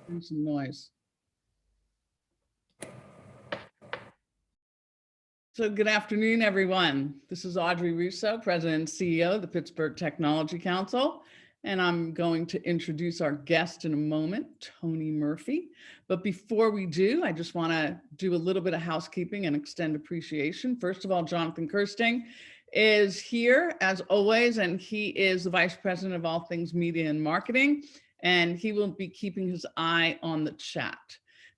Do some noise. So good afternoon, everyone. This is Audrey Russo, President and CEO of the Pittsburgh Technology Council, and I'm going to introduce our guest in a moment, Toni Murphy. But before we do, I just want to do a little bit of housekeeping and extend appreciation. First of all, Jonathan Kirsting is here as always, and he is the Vice President of all things media and marketing, and he will be keeping his eye on the chat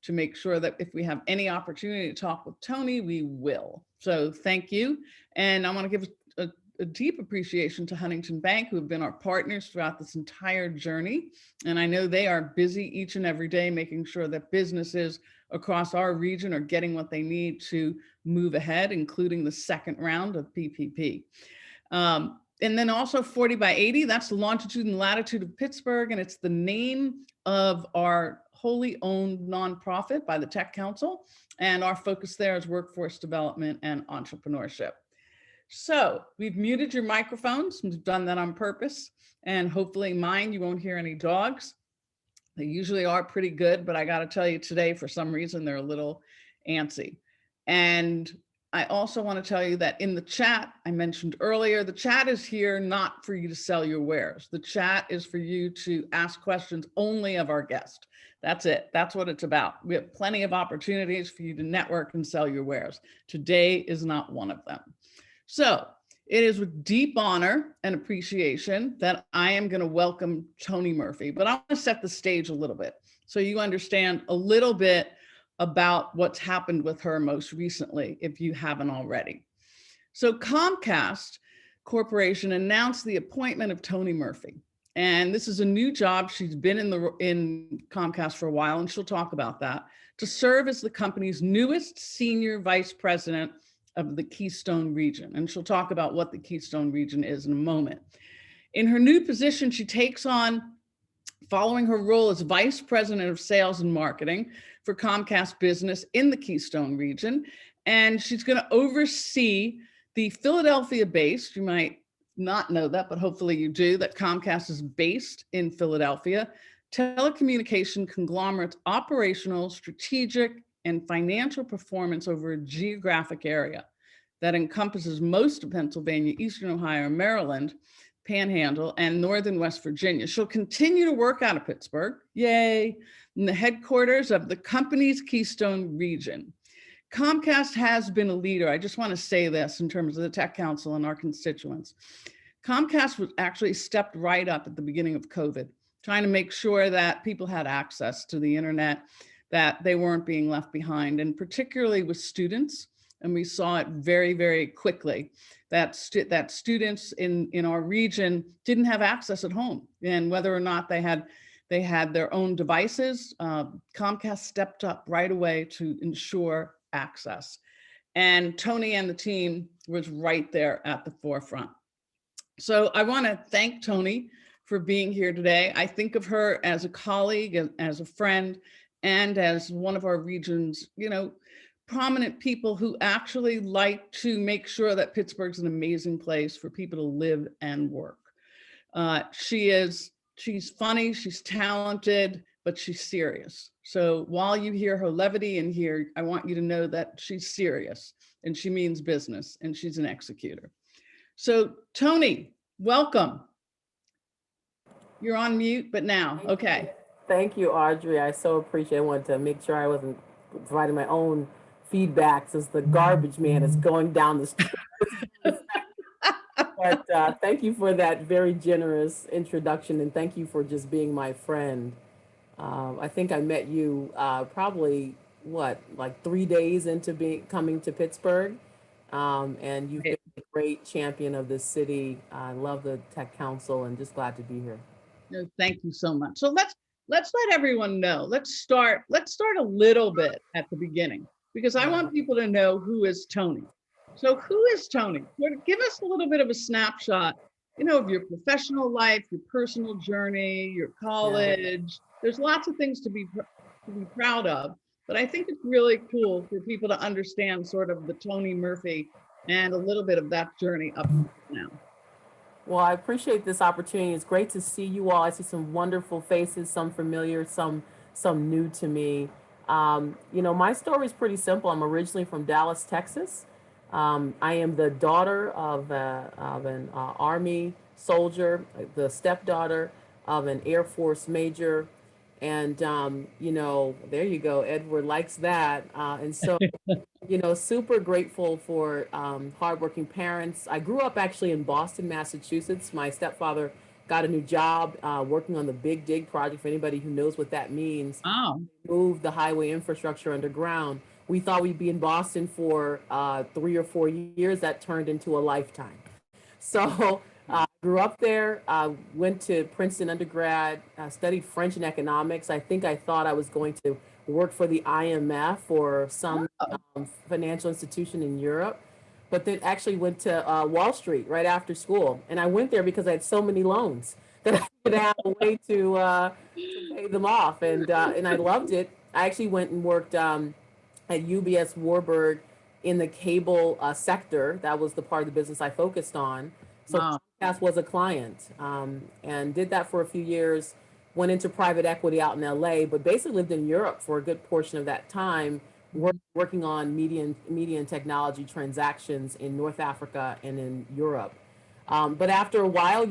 to make sure that if we have any opportunity to talk with Toni, we will. So thank you. And I want to give a deep appreciation to Huntington Bank, who have been our partners throughout this entire journey. And I know they are busy each and every day making sure that businesses across our region are getting what they need to move ahead, including the second round of PPP. And then also 40 by 80, that's the longitude and latitude of Pittsburgh. And it's the name of our wholly owned nonprofit by the Tech Council. And our focus there is workforce development and entrepreneurship. So we've muted your microphones. We've done that on purpose. And hopefully mine, you won't hear any dogs. They usually are pretty good, but I got to tell you today, for some reason, they're a little antsy. And I also want to tell you that in the chat, I mentioned earlier, the chat is here not for you to sell your wares. The chat is for you to ask questions only of our guest. That's it. That's what it's about. We have plenty of opportunities for you to network and sell your wares. Today is not one of them. So it is with deep honor and appreciation that I am going to welcome Toni Murphy, but I want to set the stage a little bit so you understand a little bit about what's happened with her most recently, if you haven't already. So Comcast Corporation announced the appointment of Toni Murphy. And this is a new job. She's been in Comcast for a while, and she'll talk about that, to serve as the company's newest senior vice president of the Keystone region. And she'll talk about what the Keystone region is in a moment. In her new position, she takes on, following her role as vice president of sales and marketing for Comcast Business in the Keystone region. And she's going to oversee the Philadelphia-based, you might not know that, but hopefully you do, that Comcast is based in Philadelphia, telecommunication conglomerate's operational, strategic, and financial performance over a geographic area that encompasses most of Pennsylvania, Eastern Ohio, Maryland, Panhandle, and Northern West Virginia. She'll continue to work out of Pittsburgh, yay, in the headquarters of the company's Keystone region. Comcast has been a leader. I just want to say this in terms of the Tech Council and our constituents. Comcast was actually stepped right up at the beginning of COVID, trying to make sure that people had access to the internet, that they weren't being left behind, and particularly with students. And we saw it very, very quickly that students in our region didn't have access at home. And whether or not they had their own devices, Comcast stepped up right away to ensure access. And Toni and the team was right there at the forefront. So I want to thank Toni for being here today. I think of her as a colleague, as a friend, and as one of our region's, prominent people who actually like to make sure that Pittsburgh's an amazing place for people to live and work. She's funny, she's talented, but she's serious. So while you hear her levity in here, I want you to know that she's serious and she means business and she's an executor. So Toni, welcome. You're on mute, but now, okay. Thank you, Audrey. I so appreciate it. I wanted to make sure I wasn't providing my own feedback since the garbage man is going down the street. But thank you for that very generous introduction, and thank you for just being my friend. I think I met you probably, like 3 days into coming to Pittsburgh, and you've been a great champion of this city. I love the Tech Council and just glad to be here. No, thank you so much. So let's let everyone know. Let's start a little bit at the beginning, because I want people to know who is Toni. So who is Toni? Give us a little bit of a snapshot, of your professional life, your personal journey, your college. There's lots of things to be proud of, but I think it's really cool for people to understand sort of the Toni Murphy and a little bit of that journey up to now. Well, I appreciate this opportunity. It's great to see you all. I see some wonderful faces, some familiar, some some new to me. My story is pretty simple. I'm originally from Dallas, Texas. I am the daughter of an Army soldier, the stepdaughter of an Air Force major. And, there you go. Edward likes that. And so, super grateful for hardworking parents. I grew up actually in Boston, Massachusetts. My stepfather got a new job working on the Big Dig project. For anybody who knows what that means, Oh, moved the highway infrastructure underground. We thought we'd be in Boston for 3 or 4 years. That turned into a lifetime. So grew up there, went to Princeton undergrad, studied French and economics. I think I thought I was going to work for the IMF or some oh, financial institution in Europe, but then actually went to Wall Street right after school. And I went there because I had so many loans that I didn't have a way to pay them off. And I loved it. I actually went and worked at UBS Warburg in the cable sector. That was the part of the business I focused on. So wow. Comcast was a client, and did that for a few years. Went into private equity out in LA, but basically lived in Europe for a good portion of that time, working on media and technology transactions in North Africa and in Europe. But after a while,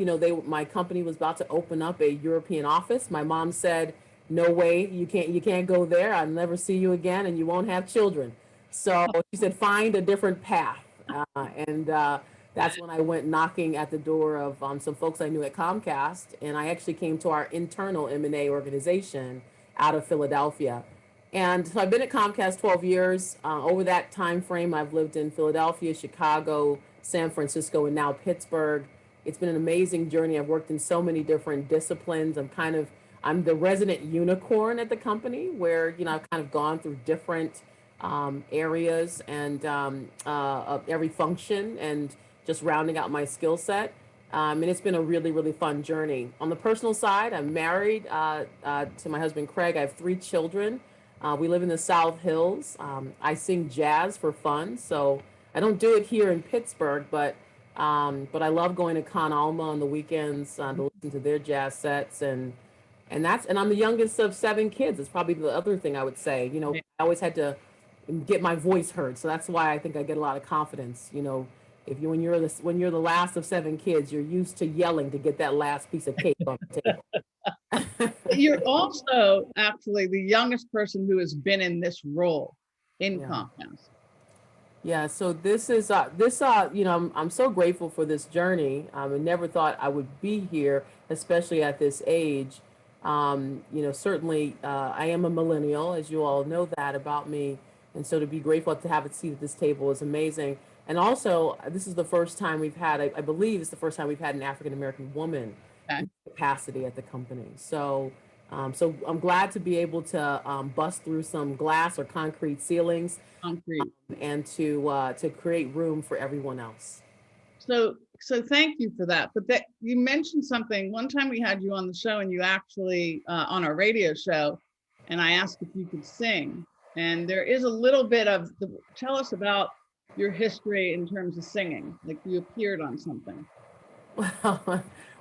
my company was about to open up a European office. My mom said, "No way, you can't go there. I'll never see you again, and you won't have children." So she said, "Find a different path," and that's when I went knocking at the door of some folks I knew at Comcast, and I actually came to our internal M&A organization out of Philadelphia. And so I've been at Comcast 12 years. Over that time frame, I've lived in Philadelphia, Chicago, San Francisco, and now Pittsburgh. It's been an amazing journey. I've worked in so many different disciplines. I'm the resident unicorn at the company, where I've kind of gone through different areas and of every function, and just rounding out my skill set. And it's been a really, really fun journey. On the personal side, I'm married to my husband, Craig. I have 3 children. We live in the South Hills. I sing jazz for fun, so I don't do it here in Pittsburgh, but I love going to Con Alma on the weekends to listen to their jazz sets, and I'm the youngest of 7 kids. It's probably the other thing I would say. I always had to get my voice heard, so that's why I think I get a lot of confidence. When you're the last of 7 kids, you're used to yelling to get that last piece of cake on the table. You're also actually the youngest person who has been in this role in Yeah. Comcast. Yeah, so I'm so grateful for this journey. I never thought I would be here, especially at this age. Certainly, I am a millennial, as you all know that about me. And so to be grateful to have a seat at this table is amazing. And also, this is the first time I believe it's the first time we've had an African-American woman Okay. in capacity at the company. So I'm glad to be able to bust through some glass or concrete ceilings, Concrete. and to create room for everyone else. So thank you for that. But that you mentioned something. One time we had you on the show, and you actually on our radio show, and I asked if you could sing. And there is a little bit of tell us about your history in terms of singing. Like, you appeared on something.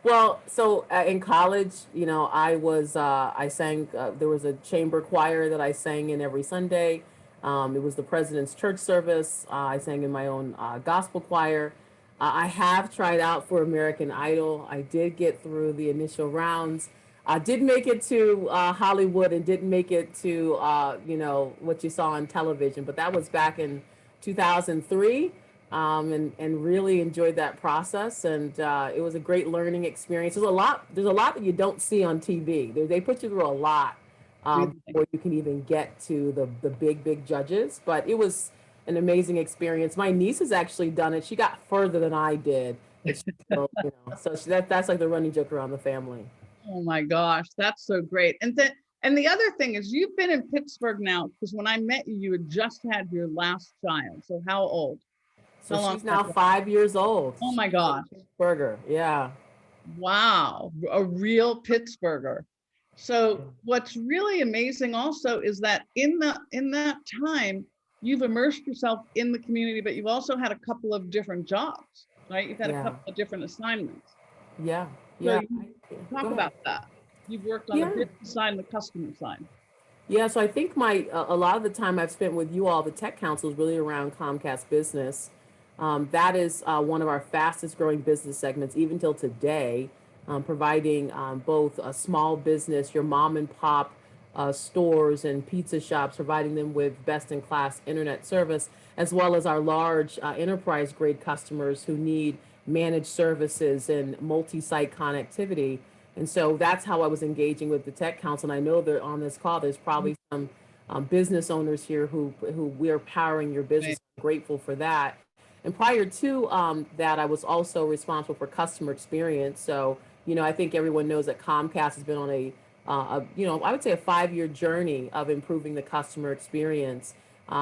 Well, so in college, I sang. There was a chamber choir that I sang in every Sunday. It was the president's church service. I sang in my own gospel choir. I have tried out for American Idol. I did get through the initial rounds. I did make it to Hollywood, and didn't make it to what you saw on television, but that was back in 2003. And really enjoyed that process, and it was a great learning experience. There's a lot that you don't see on TV. They put you through a lot before you can even get to the big judges, but it was an amazing experience. My niece has actually done it. She got further than I did. That's like the running joke around the family. Oh my gosh, that's so great. And the other thing is, you've been in Pittsburgh now, because when I met you, you had just had your last child. So how old? So she's now 5 years old. Oh my gosh. Pittsburgher, yeah. Wow, a real Pittsburgher. So what's really amazing also is that in that time, you've immersed yourself in the community, but you've also had a couple of different jobs, right? You've had a couple of different assignments. Yeah, So yeah. talk about that. You've worked on the business side and the customer side. Yeah, so I think a lot of the time I've spent with you all, the Tech Council, is really around Comcast Business. That is one of our fastest growing business segments, even till today, providing both a small business, your mom and pop stores and pizza shops, providing them with best in class internet service, as well as our large enterprise grade customers who need managed services and multi site connectivity. And so that's how I was engaging with the Tech Council. And I know that on this call, there's probably some business owners here who we're powering your business. Right. I'm grateful for that. And prior to that, I was also responsible for customer experience. So, I think everyone knows that Comcast has been on I would say a 5-year journey of improving the customer experience,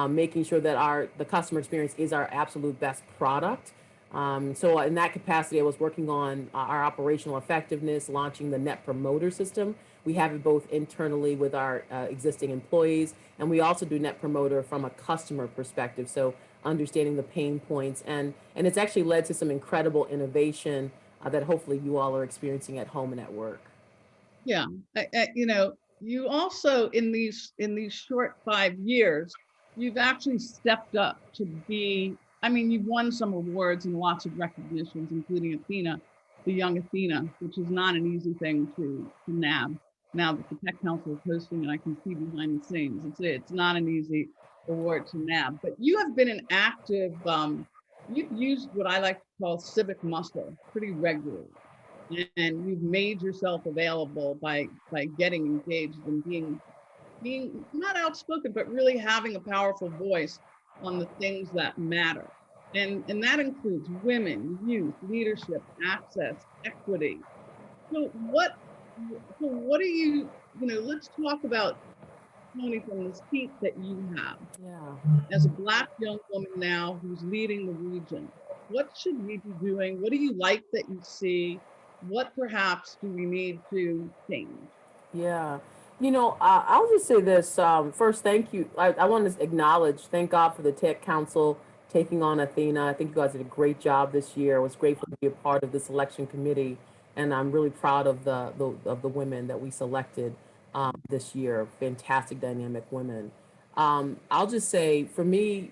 making sure that the customer experience is our absolute best product. So in that capacity, I was working on our operational effectiveness, launching the Net Promoter System. We have it both internally with our existing employees, and we also do Net Promoter from a customer perspective. So understanding the pain points, and it's actually led to some incredible innovation that hopefully you all are experiencing at home and at work. Yeah. You also in these short 5 years, you've actually stepped up to be, I mean, you've won some awards and lots of recognitions, including Athena, the young Athena, which is not an easy thing to nab. Now that the Tech Council is hosting, and I can see behind the scenes, it's not an easy award to nab. But you have been an active, you've used what I like to call civic muscle pretty regularly, and you've made yourself available by getting engaged and being not outspoken, but really having a powerful voice on the things that matter. And that includes women, youth, leadership, access, equity. So what are let's talk about, Toni, from the seat that you have Yeah. as a Black young woman now who's leading the region. What should we be doing? What do you like that you see? What perhaps do we need to change? Yeah. I'll just say this. First, thank you. I want to acknowledge, thank God for the Tech Council taking on Athena. I think you guys did a great job this year. I was grateful to be a part of the selection committee, and I'm really proud of the women that we selected this year. Fantastic, dynamic women. I'll just say, for me,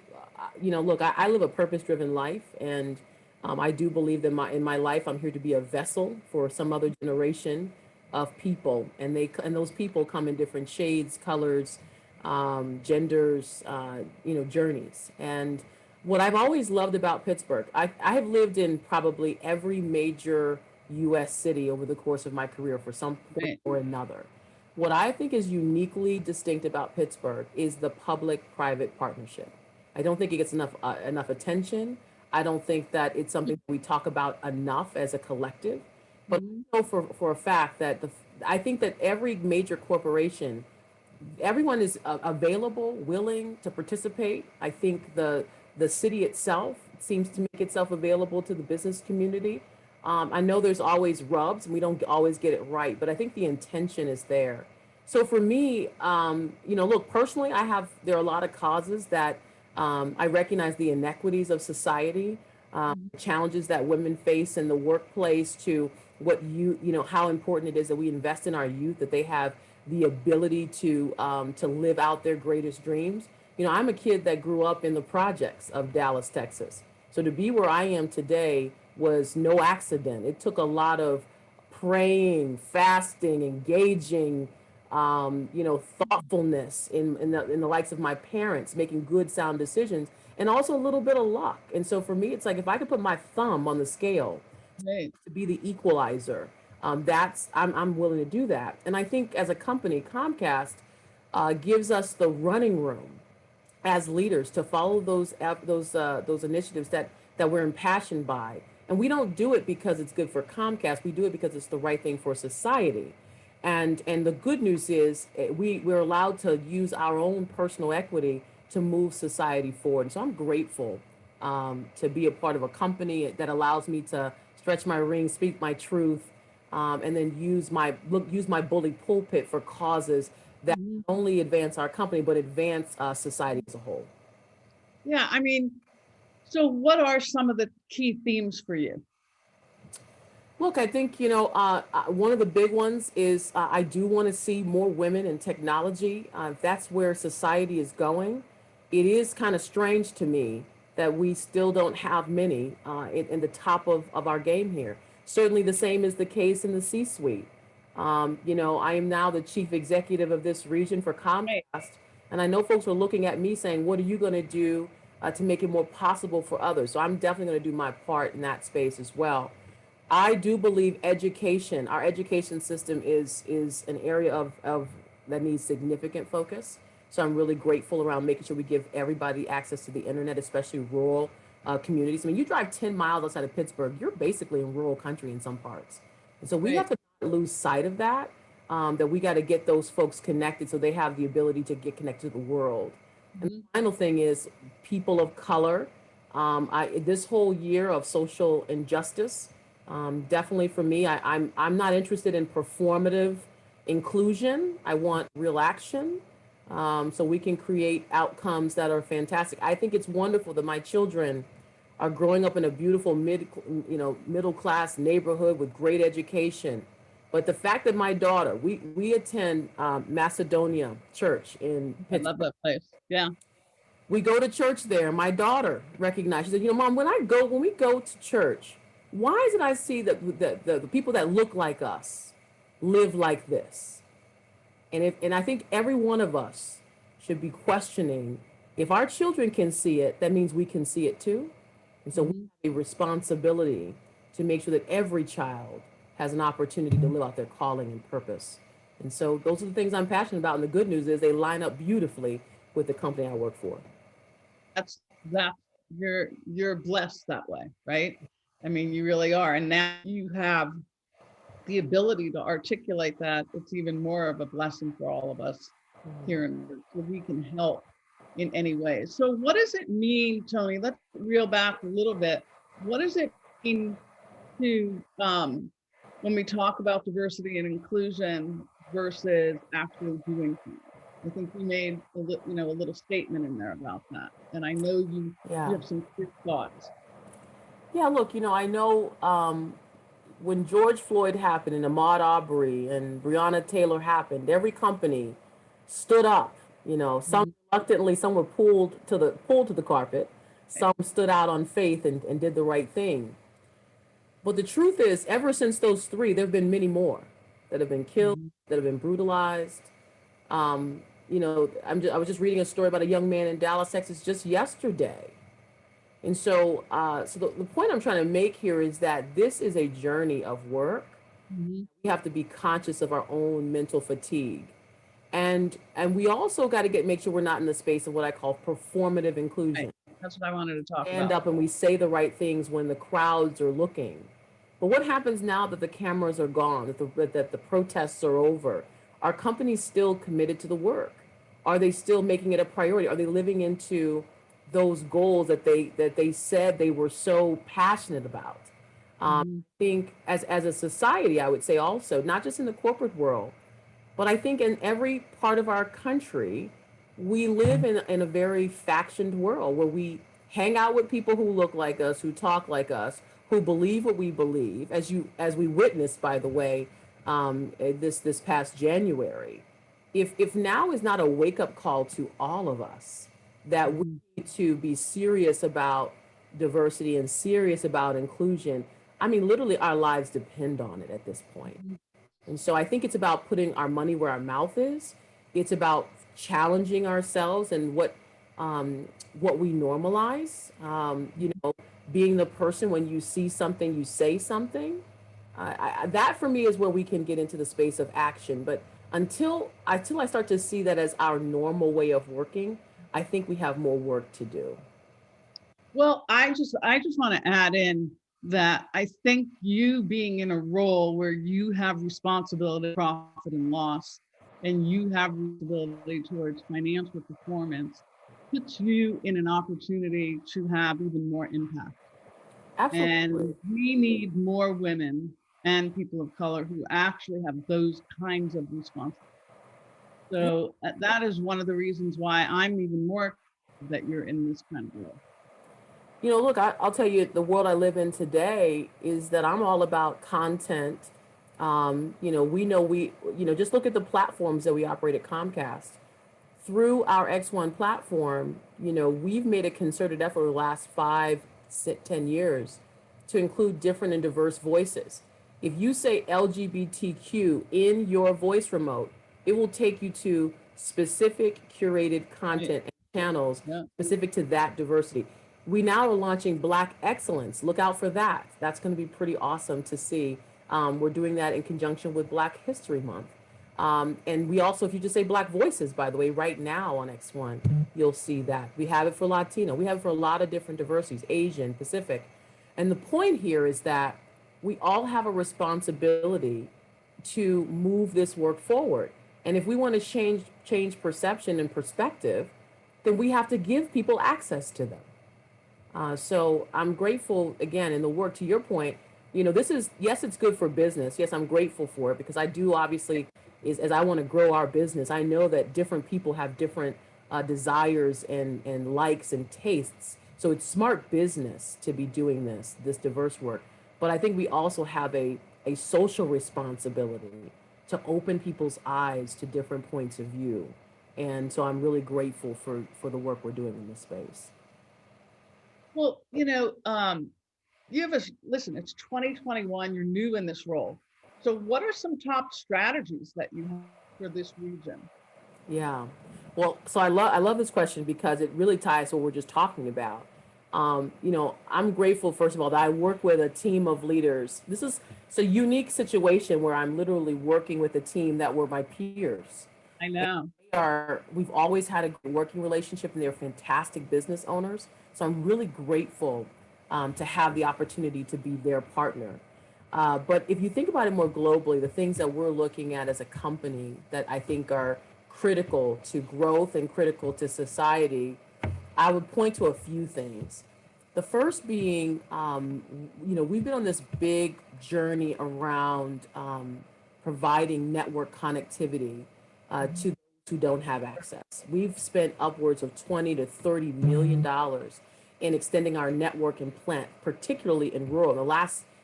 look, I live a purpose-driven life, and I do believe that in my life, I'm here to be a vessel for some other generation of people, and those people come in different shades, colors, genders, journeys. And what I've always loved about Pittsburgh, I have lived in probably every major U.S. city over the course of my career for some point Right. or another. What I think is uniquely distinct about Pittsburgh is the public-private partnership. I don't think it gets enough attention. I don't think that it's something we talk about enough as a collective. But Mhm. I know for a fact that I think that every major corporation, everyone is available, willing to participate. I think the city itself seems to make itself available to the business community. I know there's always rubs, and we don't always get it right, but I think the intention is there. So for me, look, personally, there are a lot of causes that I recognize the inequities of society, challenges that women face in the workplace, to how important it is that we invest in our youth, that they have the ability to live out their greatest dreams. I'm a kid that grew up in the projects of Dallas, Texas. So to be where I am today was no accident. It took a lot of praying, fasting, engaging, thoughtfulness in the likes of my parents, making good, sound decisions, and also a little bit of luck. And so for me, it's like if I could put my thumb on the scale Right. to be the equalizer, I'm willing to do that. And I think as a company, Comcast gives us the running room as leaders to follow those initiatives that we're impassioned by. And we don't do it because it's good for Comcast. We do it because it's the right thing for society. And the good news is we're allowed to use our own personal equity to move society forward. And so I'm grateful to be a part of a company that allows me to stretch my ring, speak my truth, and then use my bully pulpit for causes that Mhm. not only advance our company but advance society as a whole. Yeah, so what are some of the key themes for you? Look, I think, one of the big ones is I do want to see more women in technology. That's where society is going. It is kind of strange to me that we still don't have many in the top of our game here. Certainly the same is the case in the C-suite. I am now the chief executive of this region for Right. Comcast, and I know folks are looking at me saying, what are you going to do to make it more possible for others? So I'm definitely going to do my part in that space as well. I do believe education, our education system is an area of that needs significant focus. So I'm really grateful around making sure we give everybody access to the internet, especially rural communities. I mean, you drive 10 miles outside of Pittsburgh, you're basically in rural country in some parts. And so we have Right. to not lose sight of that, that we got to get those folks connected so they have the ability to get connected to the world. And the Mhm. final thing is people of color. This whole year of social injustice, definitely for me, I'm not interested in performative inclusion. I want real action, so we can create outcomes that are fantastic. I think it's wonderful that my children are growing up in a beautiful middle class neighborhood with great education. But the fact that my daughter, we attend Macedonia Church in I love Pittsburgh. that place. Yeah. We go to church there. My daughter recognized. She said, Mom, when we go to church, why is it I see that the people that look like us live like this? And I think every one of us should be questioning, if our children can see it, that means we can see it too. And so we Mhm. have a responsibility to make sure that every child has an opportunity to live out their calling and purpose. And so those are the things I'm passionate about. And the good news is they line up beautifully with the company I work for. That's that you're blessed that way, right? I mean, you really are. And now you have the ability to articulate that. It's even more of a blessing for all of us here in so we can help in any way. So what does it mean, Toni? Let's reel back a little bit. What does it mean to when we talk about diversity and inclusion versus actually doing things? I think you made a little statement in there about that, and I know you Yeah. have some quick thoughts. Yeah, look, I know when George Floyd happened and Ahmaud Arbery and Breonna Taylor happened, every company stood up. Some Mhm. reluctantly, some were pulled to the carpet, some stood out on faith and did the right thing. But the truth is, ever since those three, there have been many more that have been killed, Mhm. that have been brutalized. I was just reading a story about a young man in Dallas, Texas, just yesterday. And so the point I'm trying to make here is that this is a journey of work. Mhm. We have to be conscious of our own mental fatigue, and we also got to make sure we're not in the space of what I call performative Right. inclusion. That's what I wanted to talk Stand about. up and we say the right things when the crowds are looking. But what happens now that the cameras are gone, that the protests are over? Are companies still committed to the work? Are they still making it a priority? Are they living into those goals that they said they were so passionate about? Mhm. I think as a society, I would say also, not just in the corporate world, but I think in every part of our country, we live in a very factioned world where we hang out with people who look like us, who talk like us, who believe what we believe, as we witnessed, by the way, this past January. If now is not a wake up call to all of us that we Mhm. need to be serious about diversity and serious about inclusion, I mean, literally, our lives depend on it at this point. Mhm. And so I think it's about putting our money where our mouth is. It's about challenging ourselves and what we normalize. Being the person when you see something, you say something. That for me is where we can get into the space of action. But until I start to see that as our normal way of working, I think we have more work to do. Well, I just want to add in that I think you being in a role where you have responsibility, profit and loss, and you have responsibility towards financial performance puts you in an opportunity to have even more impact. Absolutely. And we need more women and people of color who actually have those kinds of responsibilities. So that is one of the reasons why I'm even more excited that you're in this kind of role. Look, I'll tell you, the world I live in today is that I'm all about content. Just look at the platforms that we operate at Comcast. Through our X1 platform, we've made a concerted effort over the last 10 years to include different and diverse voices. If you say LGBTQ in your voice remote, it will take you to specific curated content and channels Yeah. specific to that diversity. We now are launching Black Excellence. Look out for that. That's going to be pretty awesome to see. We're doing that in conjunction with Black History Month. And we also, if you just say Black Voices, by the way, right now on X1, you'll see that. We have it for Latino. We have it for a lot of different diversities, Asian, Pacific. And the point here is that we all have a responsibility to move this work forward. And if we want to change perception and perspective, then we have to give people access to them. So I'm grateful, again, in the work, to your point, this is, yes, it's good for business. Yes, I'm grateful for it because I do obviously, as I want to grow our business, I know that different people have different desires and likes and tastes. So it's smart business to be doing this diverse work. But I think we also have a social responsibility to open people's eyes to different points of view. And so I'm really grateful for the work we're doing in this space. Well, listen, it's 2021, you're new in this role. So what are some top strategies that you have for this region? Yeah. Well, so I love this question because it really ties to what we're just talking about. I'm grateful, first of all, that I work with a team of leaders. It's a unique situation where I'm literally working with a team that were my peers. I know. We've always had a good working relationship, and they're fantastic business owners. So I'm really grateful to have the opportunity to be their partner. But if you think about it more globally, the things that we're looking at as a company that I think are critical to growth and critical to society, I would point to a few things. The first being, we've been on this big journey around providing network connectivity to those who don't have access. We've spent upwards of $20 to $30 million in extending our network and plant, particularly in rural.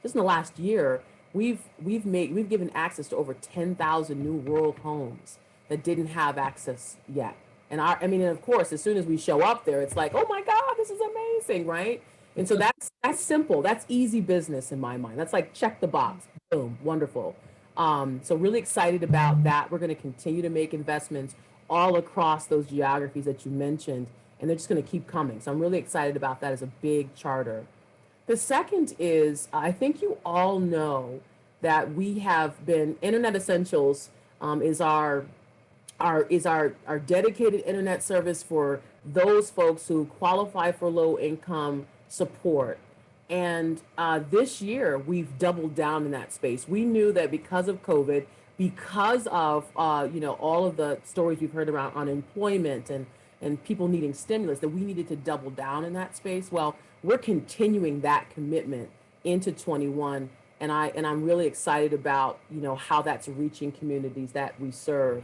Just in the last year, we've given access to over 10,000 new rural homes that didn't have access yet. And of course, as soon as we show up there, it's like, oh my God, this is amazing, right? And so that's simple. That's easy business in my mind. That's like check the box, boom, wonderful. So really excited about that. We're going to continue to make investments all across those geographies that you mentioned, and they're just going to keep coming. So I'm really excited about that as a big charter. The second is, I think you all know that we have been, Internet Essentials is our dedicated internet service for those folks who qualify for low income support. And this year, we've doubled down in that space. We knew that because of COVID, because of all of the stories we've heard around unemployment and people needing stimulus, that we needed to double down in that space. Well, we're continuing that commitment into 21, and I'm really excited about how that's reaching communities that we serve.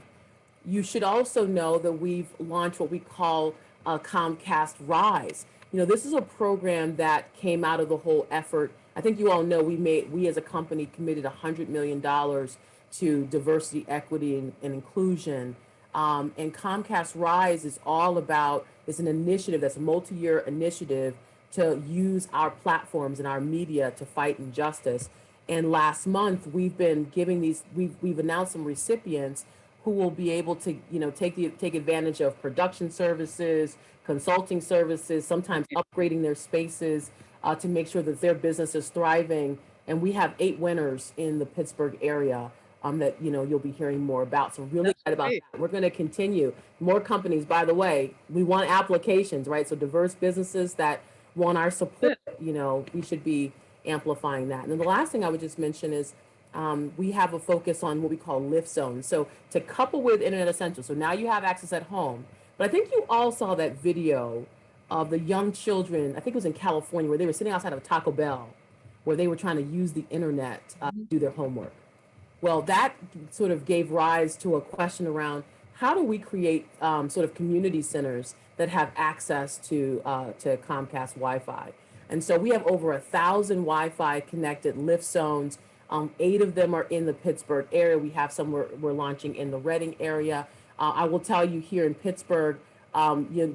You should also know that we've launched what we call Comcast Rise. This is a program that came out of the whole effort. I think you all know we as a company committed $100 million to diversity, equity, and inclusion. And Comcast Rise is all about, it's an initiative that's a multi-year initiative to use our platforms and our media to fight injustice. And last month, we've been giving we've announced some recipients who will be able to, take advantage of production services, consulting services, sometimes upgrading their spaces to make sure that their business is thriving. And we have 8 winners in the Pittsburgh area that you'll be hearing more about. So really excited about that. We're going to continue. More companies, by the way, we want applications, right? So diverse businesses that want our support, we should be amplifying that. And then the last thing I would just mention is we have a focus on what we call lift zones. So to couple with Internet Essentials, so now you have access at home. But I think you all saw that video of the young children, I think it was in California, where they were sitting outside of Taco Bell, where they were trying to use the internet to do their homework. Well, that sort of gave rise to a question around how do we create sort of community centers that have access to Comcast Wi-Fi. And so we have over 1,000 Wi-Fi connected lift zones. 8 of them are in the Pittsburgh area. We have some we're launching in the Reading area. I will tell you here in Pittsburgh,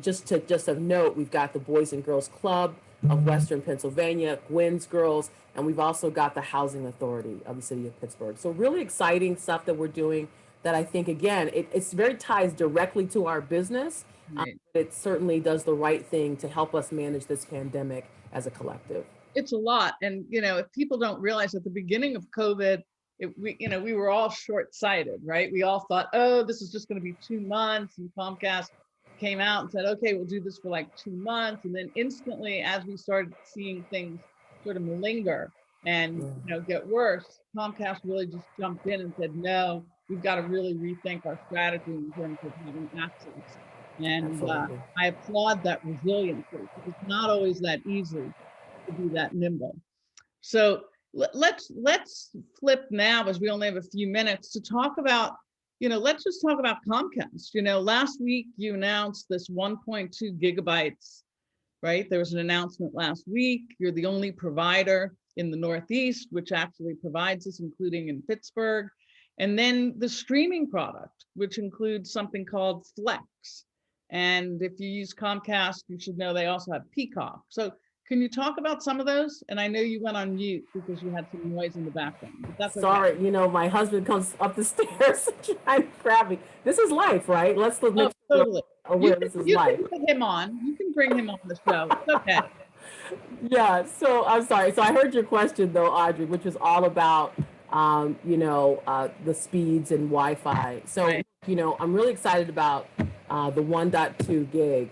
just of note, we've got the Boys and Girls Club of Western Pennsylvania, Gwen's Girls, and we've also got the Housing Authority of the city of Pittsburgh. So really exciting stuff that we're doing that I think, again, it's very ties directly to our business. Right. It certainly does the right thing to help us manage this pandemic as a collective. It's a lot. And, if people don't realize at the beginning of COVID, we were all short-sighted, right? We all thought, oh, this is just going to be 2 months. And Comcast came out and said, okay, we'll do this for like 2 months. And then instantly, as we started seeing things sort of linger and get worse, Comcast really just jumped in and said, no, we've got to really rethink our strategy in terms of having access. And I applaud that resiliency, because it's not always that easy to be that nimble. So let's flip now, as we only have a few minutes, to talk about, let's just talk about Comcast. Last week you announced this 1.2 gigabytes, right? There was an announcement last week. You're the only provider in the Northeast, which actually provides this, including in Pittsburgh. And then the streaming product, which includes something called Flex. And if you use Comcast, you should know they also have Peacock. So can you talk about some of those? And I know you went on mute because you had some noise in the background. But that's okay. Sorry, my husband comes up the stairs trying to grab me. This is life, right? Let's make sure totally. This is life. You can put him on. You can bring him on the show. It's okay. Yeah, so I'm sorry. So I heard your question though, Audrey, which was all about the speeds and Wi-Fi. So, right. I'm really excited about the 1.2 gig.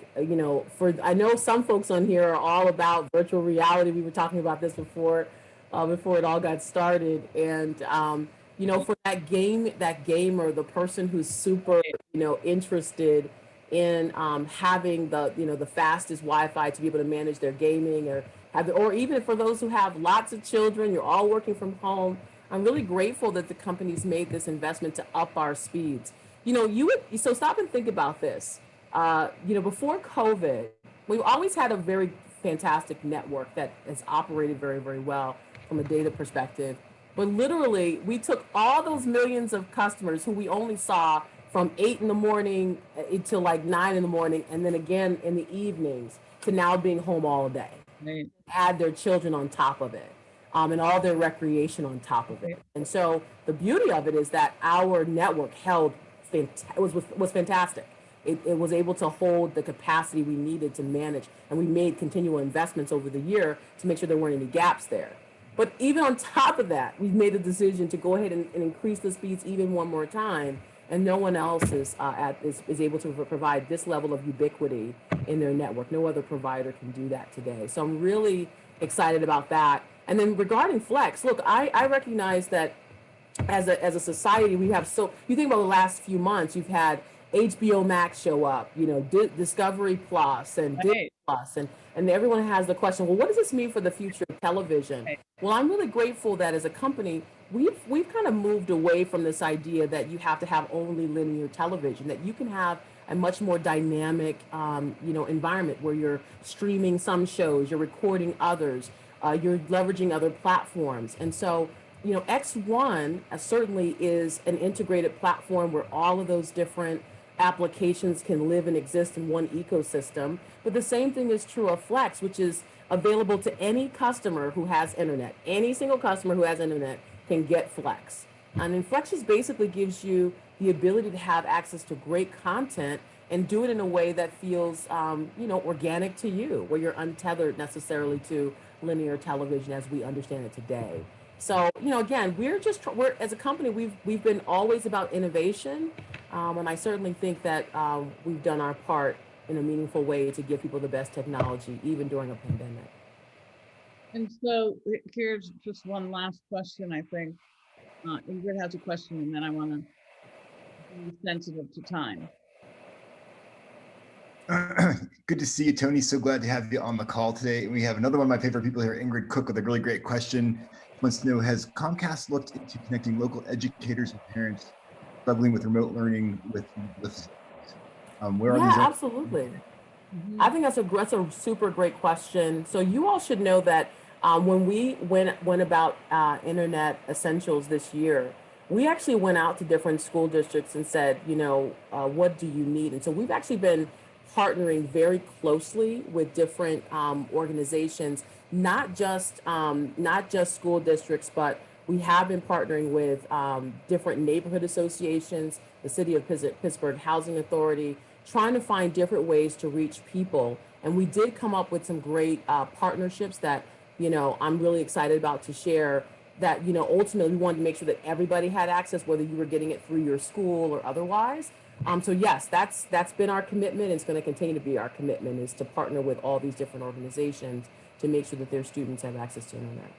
I know some folks on here are all about virtual reality. We were talking about this before it all got started. And for that gamer, the person who's super interested in having the fastest Wi-Fi to be able to manage their gaming, or even for those who have lots of children, you're all working from home. I'm really grateful that the company's made this investment to up our speeds. So stop and think about this. Before COVID, we always had a very fantastic network that has operated very, very well from a data perspective. But literally, we took all those millions of customers who we only saw from 8 in the morning until like 9 in the morning, and then again in the evenings, to now being home all day. Right. Add their children on top of it. And all their recreation on top of it. And so the beauty of it is that our network was fantastic. It was able to hold the capacity we needed to manage, and we made continual investments over the year to make sure there weren't any gaps there. But even on top of that, we've made a decision to go ahead and increase the speeds even one more time, and no one else is able to provide this level of ubiquity in their network. No other provider can do that today. So I'm really excited about that. And then regarding Flex, look, I recognize that as a society, we have you think about the last few months, you've had HBO Max show up, Discovery Plus and Disney Plus, and everyone has the question, well, what does this mean for the future of television? Right. Well, I'm really grateful that as a company, we've kind of moved away from this idea that you have to have only linear television, that you can have a much more dynamic, environment where you're streaming some shows, you're recording others, you're leveraging other platforms. And so, X1 certainly is an integrated platform where all of those different applications can live and exist in one ecosystem. But the same thing is true of Flex, which is available to any customer who has internet. Any single customer who has internet can get Flex. And then Flex just basically gives you the ability to have access to great content and do it in a way that feels, organic to you, where you're untethered necessarily to linear television as we understand it today. So, again, we're as a company, we've been always about innovation, and I certainly think that we've done our part in a meaningful way to give people the best technology, even during a pandemic. And so here's just one last question, I think. Ingrid has a question, and then I want to be sensitive to time. Good to see you, Toni. So glad to have you on the call today. We have another one of my favorite people here, Ingrid Cook, with a really great question. Wants to know, has Comcast looked into connecting local educators and parents struggling with remote learning with where are these? Absolutely. I think that's a super great question. So you all should know that when we went about Internet Essentials this year, we actually went out to different school districts and said, what do you need? And so we've actually been partnering very closely with different organizations, not just school districts, but we have been partnering with different neighborhood associations, the City of Pittsburgh Housing Authority, trying to find different ways to reach people. And we did come up with some great partnerships that, I'm really excited about to share, that, ultimately we wanted to make sure that everybody had access, whether you were getting it through your school or otherwise. So yes, that's been our commitment. It's going to continue to be our commitment, is to partner with all these different organizations to make sure that their students have access to internet.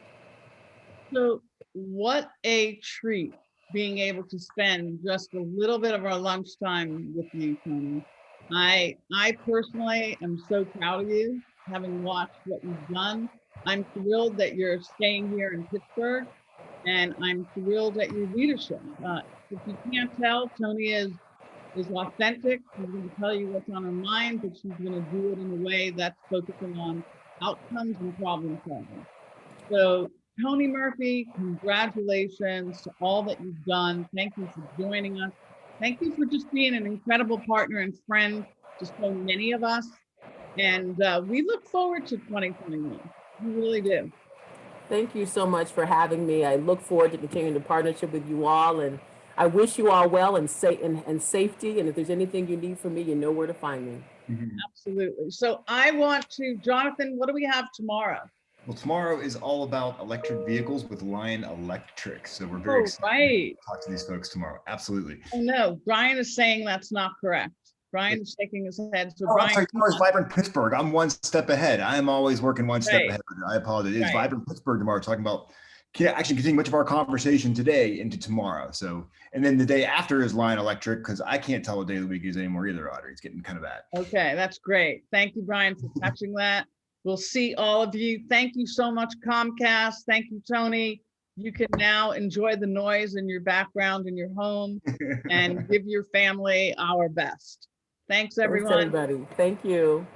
So what a treat being able to spend just a little bit of our lunchtime with you, Toni. I personally am so proud of you, having watched what you've done. I'm thrilled that you're staying here in Pittsburgh, and I'm thrilled at your leadership. If you can't tell, Toni is authentic. She's going to tell you what's on her mind, but she's going to do it in a way that's focusing on outcomes and problem solving. So Toni Murphy, congratulations to all that you've done. Thank you for joining us. Thank you for just being an incredible partner and friend to so many of us. And we look forward to 2021. We really do. Thank you so much for having me. I look forward to continuing the partnership with you all, and I wish you all well and safety. And if there's anything you need from me, you know where to find me. Absolutely. So I want to, Jonathan, what do we have tomorrow? Well, tomorrow is all about electric vehicles with Lion Electric. So we're very excited to talk to these folks tomorrow. Absolutely. Oh no, Brian is saying that's not correct. Brian is shaking his head. So Brian, sorry, tomorrow's Vibrant Pittsburgh. I'm one step ahead. I'm always working one step ahead. I apologize. It's Vibrant Pittsburgh tomorrow, talking about actually continuing much of our conversation today into tomorrow. So, and then the day after is Lion Electric, because I can't tell what day of the week is anymore either, Audrey. It's getting kind of bad. Okay, that's great. Thank you, Brian, for catching that. We'll see all of you. Thank you so much, Comcast. Thank you, Toni. You can now enjoy the noise in your background in your home and give your family our best. Thanks, everyone. Thanks, everybody. Thank you.